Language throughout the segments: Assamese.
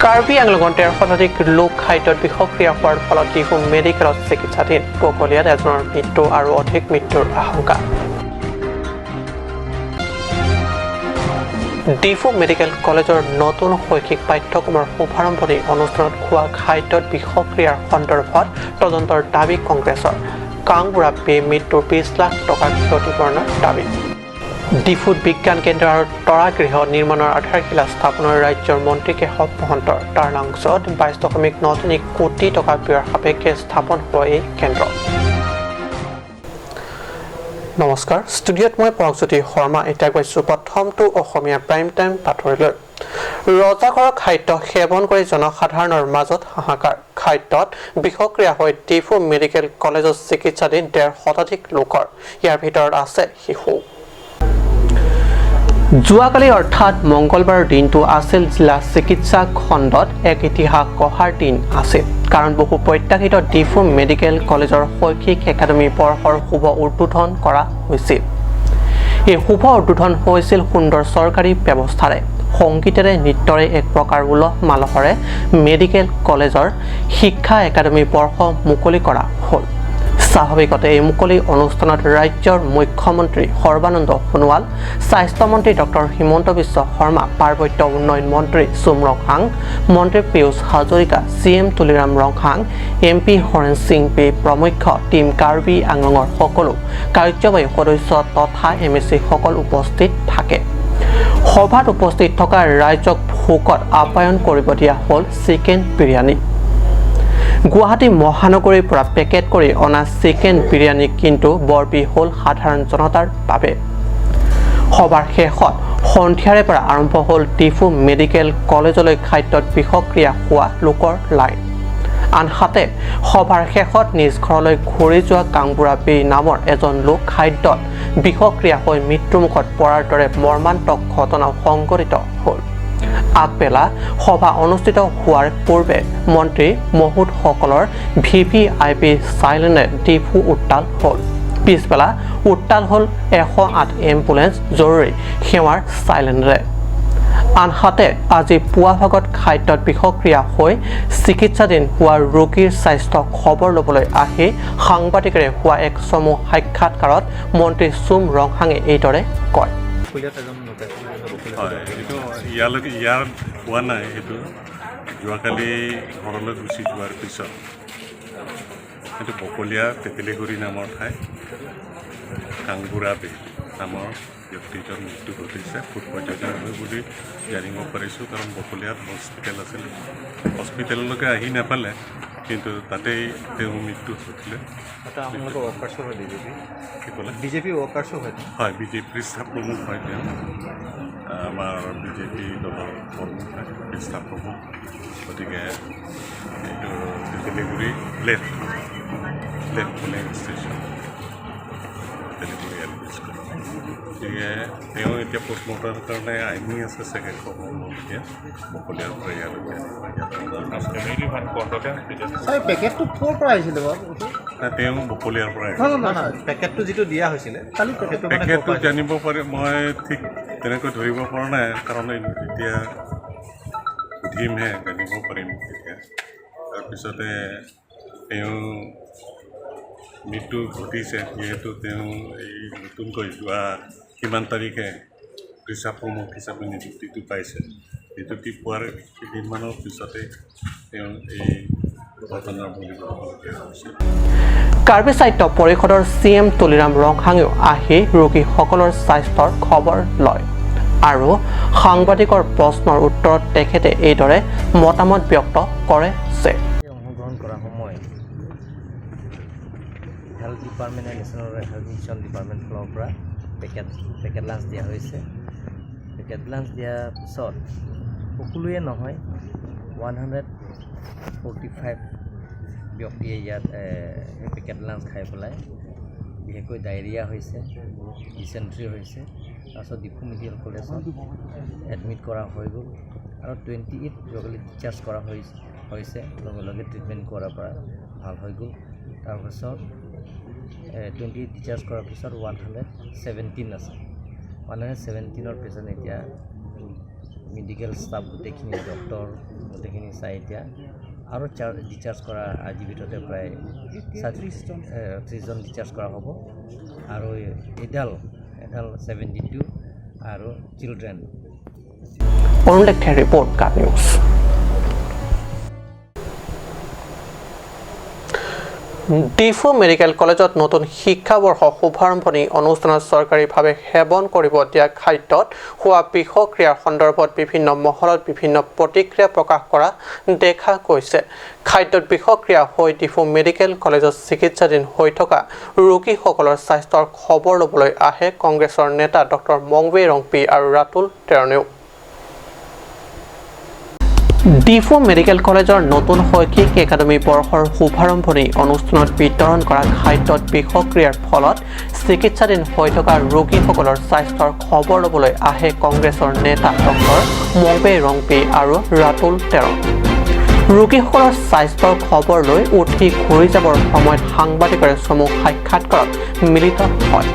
কাৰ্বি আংলঙৰ শতাধিক লোক খাদ্যত বিষক্ৰিয়া হোৱাৰ ফলত ডিফু মেডিকেলত চিকিৎসাধীন বকলিয়াত এজনৰ মৃত্যু আৰু অধিক মৃত্যুৰ আশংকা ডিফু মেডিকেল কলেজৰ নতুন শৈক্ষিক পাঠ্যক্ৰমৰ শুভাৰম্ভণি অনুষ্ঠানত খোৱা খাদ্যত বিষক্ৰিয়াৰ সন্দৰ্ভত তদন্তৰ দাবী কংগ্ৰেছৰ কাংবুৰা পে মৃত্যুৰ 20 লাখ টকাৰ ক্ষতিপূৰণৰ দাবী ডিফুত বিজ্ঞান কেন্দ্ৰ আৰু তৰাগৃহ নিৰ্মাণৰ আধাৰশিলা স্থাপনৰ ৰাজ্যৰ মন্ত্ৰী কেশৱ মহন্তৰ টাৰ্ণাংশত 22.9 কোটি টকা ব্যয়ৰ সাপেক্ষে স্থাপন হোৱা এই কেন্দ্ৰ নমস্কাৰ ষ্টুডিঅ'ত মই পৰকজ্যোতি শৰ্মা এতিয়া গৈছোঁ প্ৰথমটো অসমীয়া প্ৰাইম টাইম বাতৰিলৈ ৰজাঘৰৰ খাদ্য সেৱন কৰি জনসাধাৰণৰ মাজত হাহাকাৰ খাদ্যত বিষক্ৰিয়া হৈ ডিফু মেডিকেল কলেজত চিকিৎসাধীন 1.5 শতাধিক লোকৰ ইয়াৰ ভিতৰত আছে শিশু যোৱাকালি অৰ্থাৎ মংগলবাৰৰ দিনটো আছিল জিলা চিকিৎসা খণ্ডত এক ইতিহাস গঢ়াৰ দিন আছিল কাৰণ বহু প্ৰত্যাশিত ডিফু মেডিকেল কলেজৰ শৈক্ষিক একাডেমী বৰ্ষৰ শুভ উদ্বোধন কৰা হৈছিল এই শুভ উদ্বোধন হৈছিল সুন্দৰ চৰকাৰী ব্যৱস্থাৰে সংগীতেৰে নৃত্যৰে এক প্ৰকাৰ উলহ মালহেৰে মেডিকেল কলেজৰ শিক্ষা একাডেমী বৰ্ষ মুকলি কৰা হ'ল স্বাভাৱিকতে এই মুকলি অনুষ্ঠানত ৰাজ্যৰ মুখ্যমন্ত্ৰী সৰ্বানন্দ সোণোৱাল স্বাস্থ্যমন্ত্ৰী ডক্টৰ হিমন্ত বিশ্ব শৰ্মা পাৰ্বত্য উন্নয়ন মন্ত্ৰী চুম ৰংহাং মন্ত্ৰী Piyush Hazarika CM Tuliram Ronghang MP Haren Singh pay প্ৰমুখ্য টিম কাৰ্বি আংলঙৰ সকলো কাৰ্যবাহী সদস্য তথা MSC সকল উপস্থিত থাকে সভাত উপস্থিত থকা ৰাইজক ভোকত আপ্যায়ন কৰিব দিয়া হ'ল চিকেন বিৰিয়ানী গুৱাহাটী মহানগৰীৰ পৰা পেকেট কৰি অনা চিকেন বিৰিয়ানী কিন্তু বৰবি হ'ল সাধাৰণ জনতাৰ বাবে সভাৰ শেষত সন্ধিয়াৰে পৰা আৰম্ভ হ'ল ডিফু মেডিকেল কলেজলৈ খাদ্যত বিষক্ৰিয়া হোৱা লোকৰ লাইন আনহাতে সভাৰ শেষত নিজ ঘৰলৈ ঘূৰি যোৱা কাংবুৰা পে নামৰ এজন লোক খাদ্যত বিষক্ৰিয়া হৈ মৃত্যুমুখত পৰাৰ দৰে মৰ্মান্তক ঘটনাও সংঘটিত হ'ল আগবেলা সভা অনুষ্ঠিত হোৱাৰ পূৰ্বে মন্ত্ৰী মহোদসকলৰ VVIP চাইলেনে ডিফু উত্তাল হ'ল পিছবেলা উত্তাল হ'ল 108 এম্বুলেন্স জৰুৰী সেৱাৰ চাইলেনেৰে আনহাতে আজি পুৱা ভাগত খাদ্যত বিষক্ৰিয়া হৈ চিকিৎসাধীন হোৱা ৰোগীৰ স্বাস্থ্য খবৰ ল'বলৈ আহি সাংবাদিকেৰে হোৱা এক চমু সাক্ষাৎকাৰত মন্ত্ৰী চুম ৰংহাঙে এইদৰে কয় হয় এইটো ইয়াৰ হোৱা নাই সেইটো যোৱাকালি ঘৰলৈ গুচি যোৱাৰ পিছত সেইটো বকলীয়া তেতেলীগুৰি নামৰ ঠাই কাংবুৰা পে নামৰ ব্যক্তিজন মৃত্যু ঘটিছে ফুড পয়জনিং হৈ বুলি জানিব পাৰিছোঁ কাৰণ বকলীয়াত হস্পিটেল আছিল হস্পিটেললৈকে আহি নাপালে কিন্তু তাতেই তেওঁ মৃত্যু ঘটিলে বিজেপি ৱৰ্কাৰ্ছো হয় হয় বিজেপিৰ স্থাপ প্ৰমুখ হয় তেওঁ আমাৰ বিজেপি দলৰ প্ৰমুখ হয় স্থাপ প্ৰমুখ গতিকে এইটো Teteliguri left polling station Teteliguri LP school গতিকে তেওঁ এতিয়া পষ্টমৰ্টমৰ কাৰণে আইনি আছে চাগে খবৰ ল'বলগীয়া বকলীয়াৰ পৰা ইয়ালৈকে পেকেটটো ক'ৰ পৰা আহিছিলে বাৰু তেওঁ বকলীয়াৰ পৰা পেকেটটো যিটো দিয়া হৈছিলে পেকেটটো জানিব পাৰি মই ঠিক তেনেকৈ ধৰিব পৰা নাই কাৰণ এতিয়া সুধিমহে জানিব পাৰিম তেতিয়া তাৰপিছতে তেওঁ মৃত্যু ঘটিছে যিহেতু তেওঁ এই নতুনকৈ যোৱা কিমান তাৰিখে ৰিচাৰ্ভ প্ৰমুখ হিচাপে নিযুক্তিটো পাইছে নিযুক্তি পোৱাৰ কেইদিনমানৰ পিছতে তেওঁ এই ঘটনাৰ বলি হ'বলগীয়া হৈছে কাৰ্বি সাহিত্য পৰিষদৰ CM তুলিৰাম ৰংহাঙেও আহি ৰোগীসকলৰ স্বাস্থ্যৰ খবৰ লয় আৰু সাংবাদিকৰ প্ৰশ্নৰ উত্তৰত তেখেতে এইদৰে মতামত ব্যক্ত কৰে যে অংশগ্ৰহণ কৰা সময় health department and national health mission department ফালৰ পৰা পেকেট লাঞ্চ দিয়া হৈছে পেকেট লাঞ্চ দিয়াৰ পিছত সকলোৱে নহয় 145 ব্যক্তিয়ে ইয়াত সেই পেকেট লাঞ্চ খাই পেলাই বিশেষকৈ ডায়েৰিয়া হৈছে ডিচেণ্ট্ৰি হৈছে তাৰপিছত ডিফু মেডিকেল কলেজত এডমিট কৰা হৈ গ'ল আৰু 28 যোৱাকালি ডিচাৰ্জ কৰা হৈছে লগে লগে ট্ৰিটমেণ্ট কৰাৰ পৰা ভাল হৈ গ'ল তাৰপিছত 28 ডিচাৰ্জ কৰাৰ পিছত 117 আছে 117ৰ পেচেণ্ট এতিয়া মেডিকেল ষ্টাফ গোটেইখিনি ডক্টৰ গোটেইখিনি চাই এতিয়া আৰু ডিচাৰ্জ কৰা আজিৰ ভিতৰতে প্ৰায় 30জন ডিচাৰ্জ কৰা হ'ব আৰু এডাল্ট 72 আৰু চিলড্ৰেন অৰুণ লেখাৰ ৰিপৰ্ট কাট নিউজ ডিফু মেডিকেল কলেজত নতুন শিক্ষাবৰ্ষ শুভাৰম্ভণি অনুষ্ঠানত চৰকাৰীভাৱে সেৱন কৰিব দিয়া খাদ্যত হোৱা বিষক্ৰিয়াৰ সন্দৰ্ভত বিভিন্ন মহলত বিভিন্ন প্ৰতিক্ৰিয়া প্ৰকাশ কৰা দেখা গৈছে খাদ্যত বিষক্ৰিয়া হৈ ডিফু মেডিকেল কলেজত চিকিৎসাধীন হৈ থকা ৰোগীসকলৰ স্বাস্থ্যৰ খবৰ ল'বলৈ আহে কংগ্ৰেছৰ নেতা ডক্টৰ মংৱে ৰংপি আৰু ৰাতুল তেৰণেও ডিফু মেডিকেল কলেজৰ নতুন শৈক্ষিক একাডেমী বৰ্ষৰ শুভাৰম্ভণি অনুষ্ঠানত বিতৰণ কৰা খাদ্যত বিষক্ৰিয়াৰ ফলত চিকিৎসাধীন হৈ থকা ৰোগীসকলৰ স্বাস্থ্যৰ খবৰ ল'বলৈ আহে কংগ্ৰেছৰ নেতা ডক্টৰ মংৱে ৰংপি আৰু ৰাতুল তেৰণ ৰোগীসকলৰ স্বাস্থ্যৰ খবৰ লৈ উঠি ঘূৰি যাবৰ সময়ত সাংবাদিকৰে চমু সাক্ষাৎকাৰত মিলিত হয়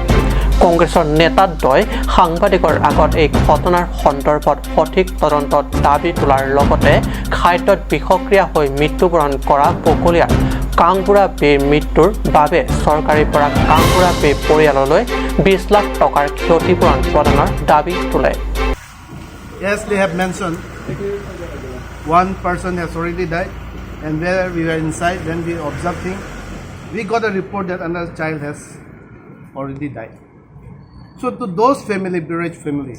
কংগ্ৰেছৰ নেতাদ্বয় সাংবাদিকৰ আগত এই ঘটনাৰ সন্দৰ্ভত সঠিক তদন্তৰ দাবী তোলাৰ লগতে খাদ্যত বিষক্ৰিয়া হৈ মৃত্যুবৰণ কৰা বকলীয়া কাংবুৰা বেৰ মৃত্যুৰ বাবে চৰকাৰীৰ পৰা কাংবুৰা বে পৰিয়াললৈ 20 লাখ টকাৰ ক্ষতিপূৰণ প্ৰদানৰ দাবী তোলে Yes, they have mentioned one person has already died, and where we were inside, when we observed things, we got a report that another child has already died. So to those family, bereaved family,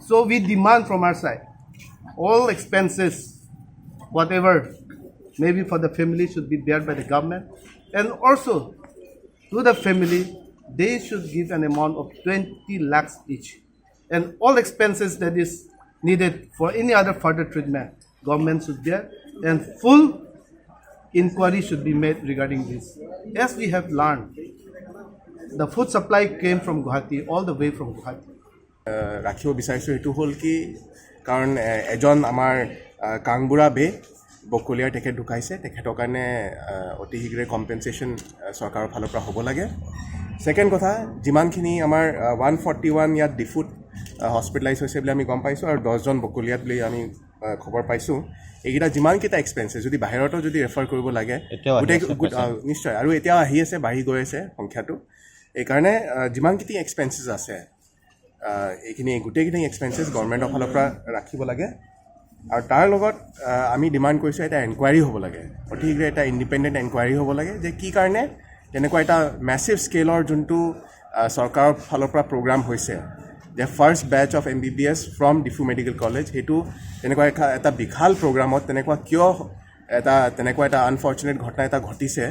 so we demand from our side, all expenses, whatever, maybe for the family should be borne by the government, and also to the family, they should give an amount of 20 lakhs each. And all expenses that is needed for any other further treatment, government should bear, and full inquiry should be made regarding this. As we have learned, the food supply came from Guwahati, all the way from Guwahati. ৰাখিব বিচাৰিছোঁ এইটো হ'ল কি কাৰণ এজন আমাৰ কাংবুৰা বে বকলীয়াৰ তেখেত ঢুকাইছে তেখেতৰ কাৰণে অতি শীঘ্ৰে কম্পেনচেশ্যন চৰকাৰৰ ফালৰ পৰা হ'ব লাগে ছেকেণ্ড কথা যিমানখিনি আমাৰ 141 ইয়াত ডিফুত হস্পিটেলাইজ হৈছে বুলি আমি গম পাইছোঁ আৰু 10জন বকলীয়াত বুলি আমি খবৰ পাইছোঁ এইকেইটা যিমানকেইটা এক্সপেঞ্চেছ যদি বাহিৰতো যদি ৰেফাৰ কৰিব লাগে নিশ্চয় আৰু এতিয়াও আহি আছে বাঢ়ি গৈ আছে সংখ্যাটো এইকাৰণে যিমানকেইটি এক্সপেঞ্চেছ আছে এইখিনি গোটেইখিনি এক্সপেঞ্চেছ গভৰ্ণমেণ্টৰ ফালৰ পৰা ৰাখিব লাগে আৰু তাৰ লগত আমি ডিমাণ্ড কৰিছোঁ এটা এনকুৱাৰী হ'ব লাগে অতি শীঘ্ৰে এটা ইণ্ডিপেণ্ডেণ্ট এনকুৱাৰী হ'ব লাগে যে কি কাৰণে তেনেকুৱা এটা মেছিভ স্কেলৰ যোনটো চৰকাৰৰ ফালৰ পৰা প্ৰগ্ৰাম হৈছে যে first batch of MBBS from Diphu medical college সেইটো তেনেকুৱা এটা বিশাল প্ৰগ্ৰামত তেনেকুৱা কিয় তেনেকুৱা এটা আনফৰ্চুনেট ঘটনা এটা ঘটিছে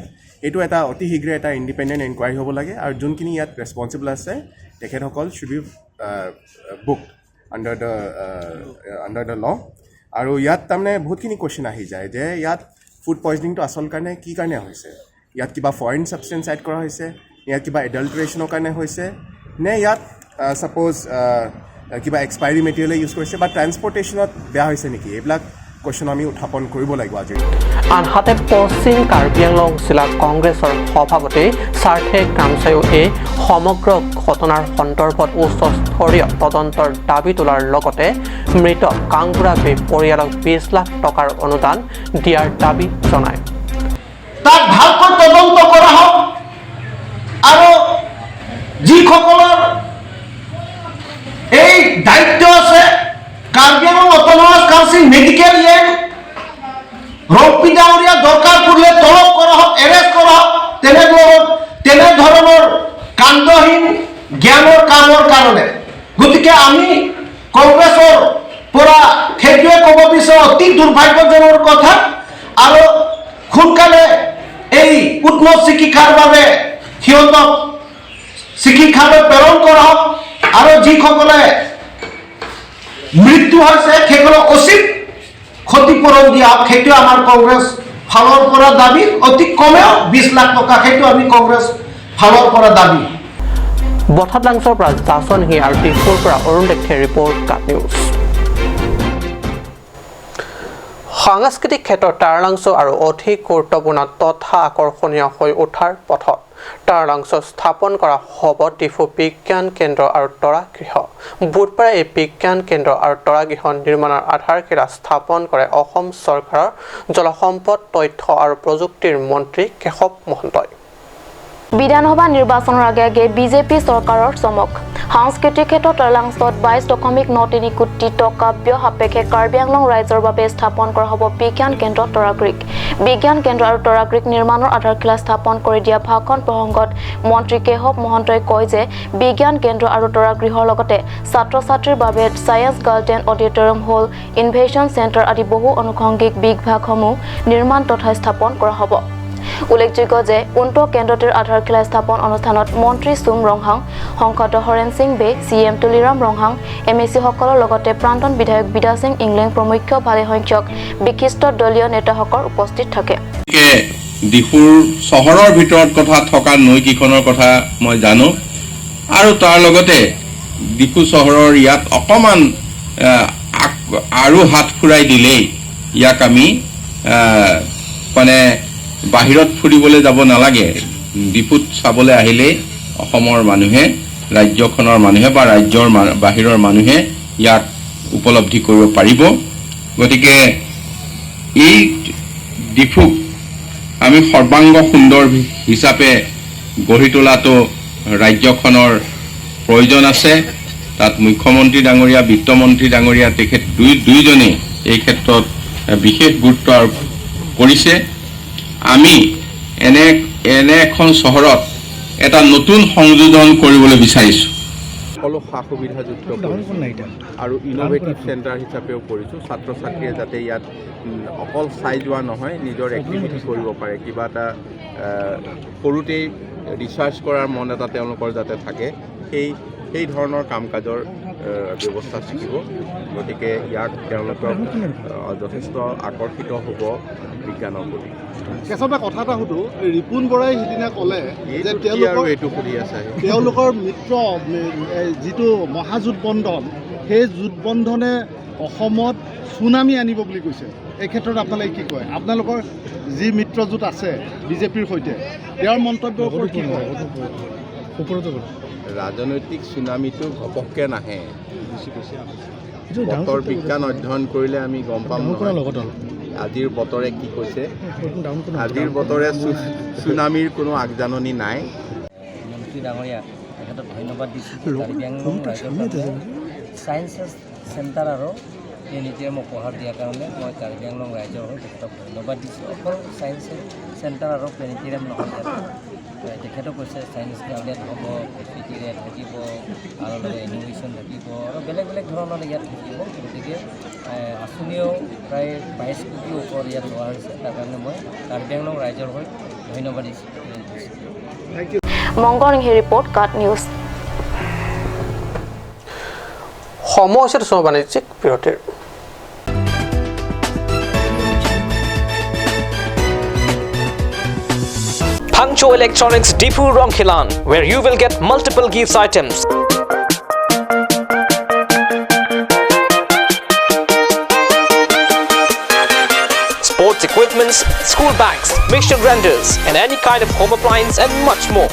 এইটো এটা অতি শীঘ্ৰে এটা ইণ্ডিপেণ্ডেণ্ট এনকুৱাৰী হ'ব লাগে আৰু যোনখিনি ইয়াত ৰেছপনচিবল আছে তেখেতসকল should be booked under the law আৰু ইয়াত তাৰমানে বহুতখিনি কুৱেশ্যন আহি যায় যে ইয়াত ফুড পয়জনিংটো আচল কাৰণে কি কাৰণে হৈছে ইয়াত কিবা ফৰেইন ছাবষ্টেঞ্চ এড কৰা হৈছে ইয়াত কিবা এডাল্টাৰেশ্যনৰ কাৰণে হৈছে নে ইয়াত ছাপ'জ কিবা এক্সপাইৰী মেটেৰিয়েলে ইউজ কৰিছে বা ট্ৰান্সপৰ্টেশ্যনত বেয়া হৈছে নেকি এইবিলাক কুৱেশ্যন আমি উত্থাপন কৰিব লাগিব আজি আনহাতে পশ্চিম কাৰ্বি আংলং জিলা কংগ্ৰেছৰ সভাপতি স্বাৰ্থে কামচায়ো এই সমগ্ৰ ঘটনাৰ সন্দৰ্ভত উচ্চস্তৰীয় তদন্তৰ দাবী তোলাৰ লগতে মৃত কাংবুৰা বে পৰিয়ালক 20 লাখ টকাৰ অনুদান দিয়াৰ দাবী জনায় তাক ভালকৈ তদন্ত কৰা হওক আৰু যিসকলৰ এই দায়িত্ব আছে Karbi Anglong autonomous council medical yen Rongpi ডাঙৰীয়া দৰকাৰ পৰিলে তলব কৰা হওক এৰেষ্ট কৰা হওক তেনেধৰণৰ কাণ্ডহীন জ্ঞানৰ কামৰ কাৰণে গতিকে আমি কংগ্ৰেছৰ পৰা সেইটোৱে ক'ব বিচাৰোঁ অতি দুৰ্ভাগ্যজনক কথা আৰু সোনকালে এই উন্নত চিকিৎসাৰ বাবে সিহঁতক চিকিৎসালয় প্ৰেৰণ কৰা হওক আৰু যিসকলে মৃত্যু হৈছে সেইসকলক উচিত ক্ষতিপূৰণ দিয়া হওক সেইটো আমাৰ কংগ্ৰেছ ফালৰ পৰা দাবী অতি কমেও 20 লাখ টকা সেইটো আমি কংগ্ৰেছ ফালৰ পৰা দাবী বঠাডাংছৰ পৰা জাছন হি আৰু ডিফুৰ পৰা অৰুণ লেখাৰ ৰিপৰ্ট কাট নিউজ সাংস্কৃতিক ক্ষেত্ৰত টাৰলাংচ আৰু অধিক গুৰুত্বপূৰ্ণ তথা আকৰ্ষণীয় হৈ উঠাৰ পথত টাৰলাংচ স্থাপন কৰা হ'ব ডিফু বিজ্ঞান কেন্দ্ৰ আৰু তৰাগৃহ বুধবাৰে এই বিজ্ঞান কেন্দ্ৰ আৰু তৰাগৃহ নিৰ্মাণৰ আধাৰশিলা স্থাপন কৰে অসম চৰকাৰৰ জলসম্পদ তথ্য আৰু প্ৰযুক্তিৰ মন্ত্ৰী কেশৱ মহন্তই বিধানসভা নিৰ্বাচনৰ আগে বিজেপি চৰকাৰৰ চমক সাংস্কৃতিক ক্ষেত্ৰত টাৰলাংচত 22.93 কোটি টকা ব্যয় সাপেক্ষে কাৰ্বি আংলং ৰাজ্যৰ বাবে স্থাপন কৰা হ'ব বিজ্ঞান কেন্দ্ৰ তৰাগৃহ বিজ্ঞান কেন্দ্ৰ আৰু তৰাগৃহ নিৰ্মাণৰ আধাৰশিলা স্থাপন কৰি দিয়া ভাষণ প্ৰসংগত মন্ত্ৰী কেশৱ মহন্তই কয় যে বিজ্ঞান কেন্দ্ৰ আৰু তৰাগৃহৰ লগতে ছাত্ৰ-ছাত্ৰীৰ বাবে সায়েন্স গাৰ্ডেন অডিটৰিয়াম হল ইনভেশন চেণ্টাৰ আদি বহু আনুষংগিক বিভাগসমূহ নিৰ্মাণ তথা স্থাপন কৰা হ'ব উল্লেখযোগ্য যে উক্ত কেন্দ্ৰটোৰ আধাৰশিলা স্থাপন অনুষ্ঠানত মন্ত্ৰী সুম ৰংহাং সংসদ হৰেন সিং বে চিএম তুলিৰাম ৰংহাং এমএসি সকলৰ লগতে প্ৰাক্তন বিধায়ক বিদা সিং ইংলেং প্ৰমুখ্য ভালে সংখ্যক বিশিষ্ট দলীয় নেতাসকল উপস্থিত থাকে ডিফুৰ চহৰৰ ভিতৰত কথা থকা নৈ কিখনৰ কথা মই জানো আৰু তাৰ লগতে ডিফু চহৰৰ ইয়াত অকমান আৰু হাত ফুৰাই দিলেই ইয়াক আমি মানে বাহিৰত ফুৰিবলৈ যাব নালাগে ডিফুত চাবলৈ আহিলে অসমৰ মানুহে ৰাজ্যখনৰ মানুহে বা ৰাজ্যৰ বাহিৰৰ মানুহে ইয়াক উপলব্ধি কৰিব পাৰিব গতিকে এই ডিফুক আমি সৰ্বাংগ সুন্দৰ হিচাপে গঢ়ি তোলাটো ৰাজ্যখনৰ প্ৰয়োজন আছে তাত মুখ্যমন্ত্ৰী ডাঙৰীয়া বিত্তমন্ত্ৰী ডাঙৰীয়া তেখেত দুইজনে এই ক্ষেত্ৰত বিশেষ গুৰুত্ব আৰোপ কৰিছে আমি এনে এখন চহৰত এটা নতুন সংযোজন কৰিবলৈ বিচাৰিছোঁ সকলো সা সুবিধাযুক্ত আৰু ইনোভেটিভ চেণ্টাৰ হিচাপেও কৰিছোঁ ছাত্ৰ ছাত্ৰীয়ে যাতে ইয়াত অকল চাই যোৱা নহয় নিজৰ এক্টিভিটি কৰিব পাৰে কিবা এটা সৰুতেই ৰিচাৰ্চ কৰাৰ মন এটা তেওঁলোকৰ যাতে থাকে সেই ধৰণৰ কাম কাজৰ ব্যৱস্থা থাকিব গতিকে ইয়াক তেওঁলোকক যথেষ্ট আকৰ্ষিত হ'ব বিজ্ঞানৰ প্ৰতি কেশৱে কথা এটা সুধো ৰিপুণ বৰাই সিদিনা ক'লে যে তেওঁলোকৰ মিত্ৰ যিটো মহাজোঁটবন্ধন সেই জোঁটবন্ধনে অসমত চুনামি আনিব বুলি কৈছে এই ক্ষেত্ৰত আপোনালোকে কি কয় আপোনালোকৰ যি মিত্ৰজোঁট আছে বিজেপিৰ সৈতে তেওঁৰ মন্তব্যৰ ওপৰত কি কয় ৰাজনৈতিক চুনামিটো ঘপককৈ নাহে বতৰ বিজ্ঞান অধ্যয়ন কৰিলে আমি গম পাম আজিৰ বতৰে কি কৈছে আজিৰ বতৰে চুনামিৰ কোনো আগজাননী নাই মন্ত্ৰী ডাঙৰীয়া তেখেতক ধন্যবাদ দিছোঁ কাৰ্বি আংলং ৰাইজৰ কাৰণে ছায়েন্স চেণ্টাৰ আৰু প্লেনেটেৰিয়াম উপহাৰ দিয়াৰ কাৰণে মই কাৰ্বি আংলং ৰাইজৰ হৈ তেখেতক ধন্যবাদ দিছোঁ অকল ছায়েন্স চেণ্টাৰ আৰু প্লেনেটেৰিয়াম নহয় তেখেতেও কৈছে ছায়েন্স গাৰ্ডেন হ'ব প্লেনেটেৰিয়াম থাকিব আৰু লগতে ইনোভেশ্যন থাকিব আৰু বেলেগ বেলেগ ধৰণৰ ইয়াত থাকিব গতিকে আঁচনিও প্ৰায় 22 কোটিৰ ওপৰত ইয়াত লোৱা হৈছে তাৰ কাৰণে মই কাৰ্বি আংলং ৰাইজৰ হৈ ধন্যবাদ দিছোঁ মংগলৰিংহি ৰিপৰ্ট কাট নিউজ সময় হৈছে বাণিজ্যিক বিৰতিৰ Pangcho Electronics Deepu Rongkhilan, where you will get multiple gifts items. Sports equipments, school bags, mixture grinders, and any kind of home appliance and much more.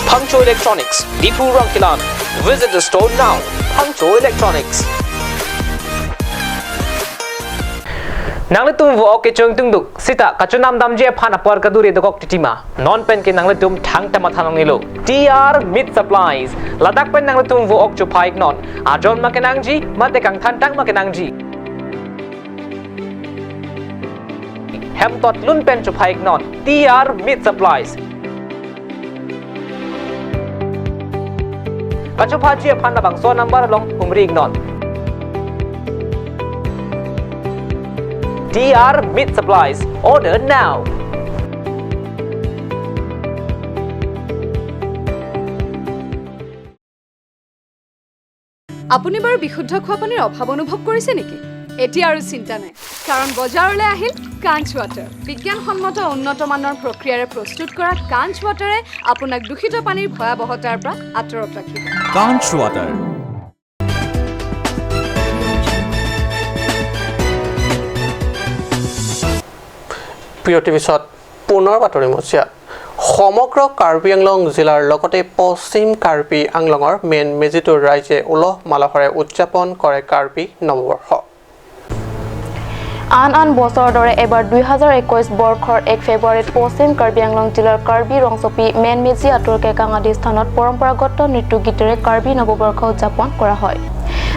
Pangcho Electronics Deepu Rongkhilan. Visit the store now. Pangcho Electronics. Nangletum wo ke chung tung duk sita kachunam damje phana par kaduri dogok titima non pen ke nangletum thang tama thanong nilo TR Mid Supplies ladak pen nangletum wo ok chupai non ajon makenangji mate kang thantang makenangji hem tot lun pen chupai non TR Mid Supplies kachuphaji phana bang so number long umri non TR Mid Supplies. Order now. আপুনি বাৰু বিশুদ্ধ খোৱা পানীৰ অভাৱ অনুভৱ কৰিছে নেকি এতিয়া আৰু চিন্তা নাই কাৰণ বজাৰলৈ আহিল কাঞ্চ ৱাটাৰ বিজ্ঞানসন্মত উন্নত মানৰ প্ৰক্ৰিয়াৰে প্ৰস্তুত কৰা কাঞ্চ ৱাটাৰে আপোনাক দূষিত পানীৰ ভয়াৱহতাৰ পৰা আঁতৰত ৰাখিব কাঞ্চ ৱাটাৰ বিৰতিৰ পিছত পুনৰ বাতৰি মজিয়াত সমগ্ৰ কাৰ্বি আংলং জিলাৰ লগতে পশ্চিম কাৰ্বি আংলঙৰ মেইন মেজিটোৰ ৰাইজে উলহ মালহেৰে উদযাপন কৰে কাৰ্বি নৱবৰ্ষ আন বছৰৰ দৰে এবাৰ 2021 বৰ্ষৰ 1 ফেব্ৰুৱাৰীত পশ্চিম কাৰ্বি আংলং জিলাৰ কাৰ্বি ৰংচপি মেইন মেজি আঁতৰকে কাঙাদি স্থানত পৰম্পৰাগত নৃত্য গীতেৰে কাৰ্বি নৱবৰ্ষ উদযাপন কৰা হয়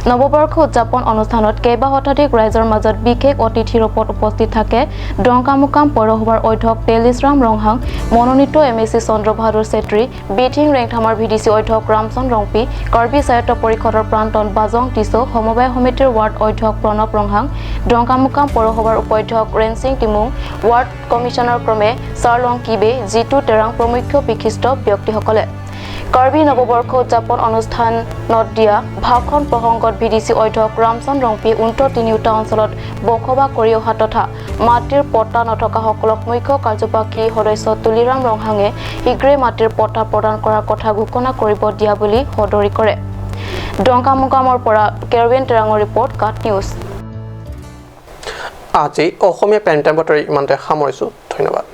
নৱবৰ্ষ উদযাপন অনুষ্ঠানত কেইবা শতাধিক ৰাইজৰ মাজত বিশেষ অতিথিৰ ৰূপত উপস্থিত থাকে ডংকামুকাম পৌৰসভাৰ অধ্যক্ষ তেলিছৰাম ৰংহাং মনোনীত এমএসি চন্দ্ৰ বাহাদুৰ চেত্ৰী বিথিং ৰেংথামাৰ ভিডিচি অধ্যক্ষ ৰামচন্দ্ৰ ৰংপি কাৰ্বি সাহিত্য পৰিষদৰ প্ৰান্তন বাজং টিছো সমবায় সমিতিৰ ৱাৰ্ড অধ্যক্ষ প্ৰণৱ ৰংহাং ডংকামুকাম পৌৰসভাৰ উপাধ্যক্ষ ৰেনসিং টিমুং ৱাৰ্ড কমিশনাৰ ক্ৰমে চাৰলং কিবে জিতু তেৰাং প্ৰমুখ বিশিষ্ট ব্যক্তিসকলে কাৰ্বি নৱবৰ্ষ উদযাপন অনুষ্ঠানত দিয়া ভাষণ প্ৰসংগত ভিডিচি অধ্যক্ষ ৰামচন্দ্ৰ ৰংপিয়ে উত্তৰ তিনিওটা অঞ্চলত বসবাস কৰি অহা তথা মাটিৰ পট্টা নথকাসকলক মুখ্য কাৰ্যবাহী সদস্য তুলিৰাম ৰংহাঙে শীঘ্ৰে মাটিৰ পট্টা প্ৰদান কৰাৰ কথা ঘোষণা কৰিব দিয়া বুলি সদৰি কৰে ডংকামুকামৰ পৰা কেৰবিন তেৰাঙৰ ৰিপৰ্ট কাট নিউজ আজি অসমীয়া পেণ্টাইম বাতৰি ইমানতে সামৰিছোঁ ধন্যবাদ